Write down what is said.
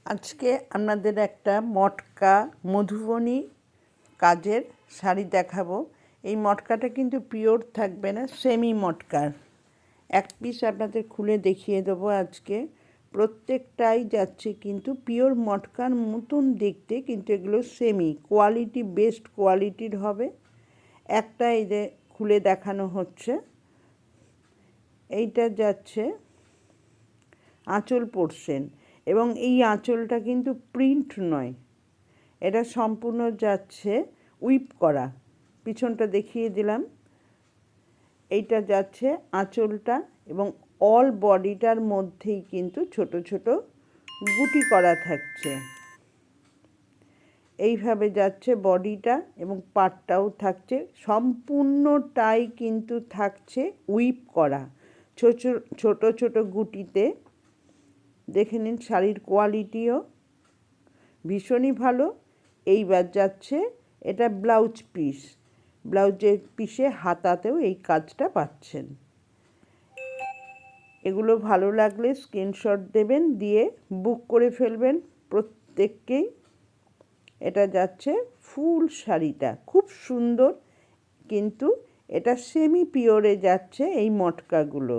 আজকে আপনাদের একটা মটকা মধুবনী কাজের শাড়ি দেখাবো। এই মটকাটা কিন্তু পিওর থাকবে না, সেমি মটকার। এক পিস আপনাদের খুলে দেখিয়ে দেবো আজকে। প্রত্যেকটাই যাচ্ছে কিন্তু পিওর মটকার মতন দেখতে, কিন্তু এগুলো সেমি কোয়ালিটি, বেস্ট কোয়ালিটির হবে। একটা এই যে খুলে দেখানো হচ্ছে, এইটা যাচ্ছে আঁচল পোর্শন, এবং এই আঁচলটা কিন্তু প্রিন্ট নয়, এটা সম্পূর্ণ যাচ্ছে উইপ করা। পিছনটা দেখিয়ে দিলাম। এইটা যাচ্ছে আঁচলটা, এবং অল বডিটার মধ্যেই কিন্তু ছোট ছোট গুটি করা থাকছে। এইভাবে যাচ্ছে বডিটা, এবং পাটটাও থাকছে, সম্পূর্ণটাই কিন্তু থাকছে উইপ করা ছোট ছোট ছোট গুটিতে। দেখে নিন, শাড়ির কোয়ালিটিও ভীষণই ভালো। এইবার যাচ্ছে এটা ব্লাউজ পিস, ব্লাউজের পিসে হাতাতেও এই কাজটা পাচ্ছেন। এগুলো ভালো লাগলে স্ক্রিনশট দেবেন, দিয়ে বুক করে ফেলবেন প্রত্যেককেই। এটা যাচ্ছে ফুল শাড়িটা খুব সুন্দর, কিন্তু এটা সেমি পিওরে যাচ্ছে এই মটকাগুলো।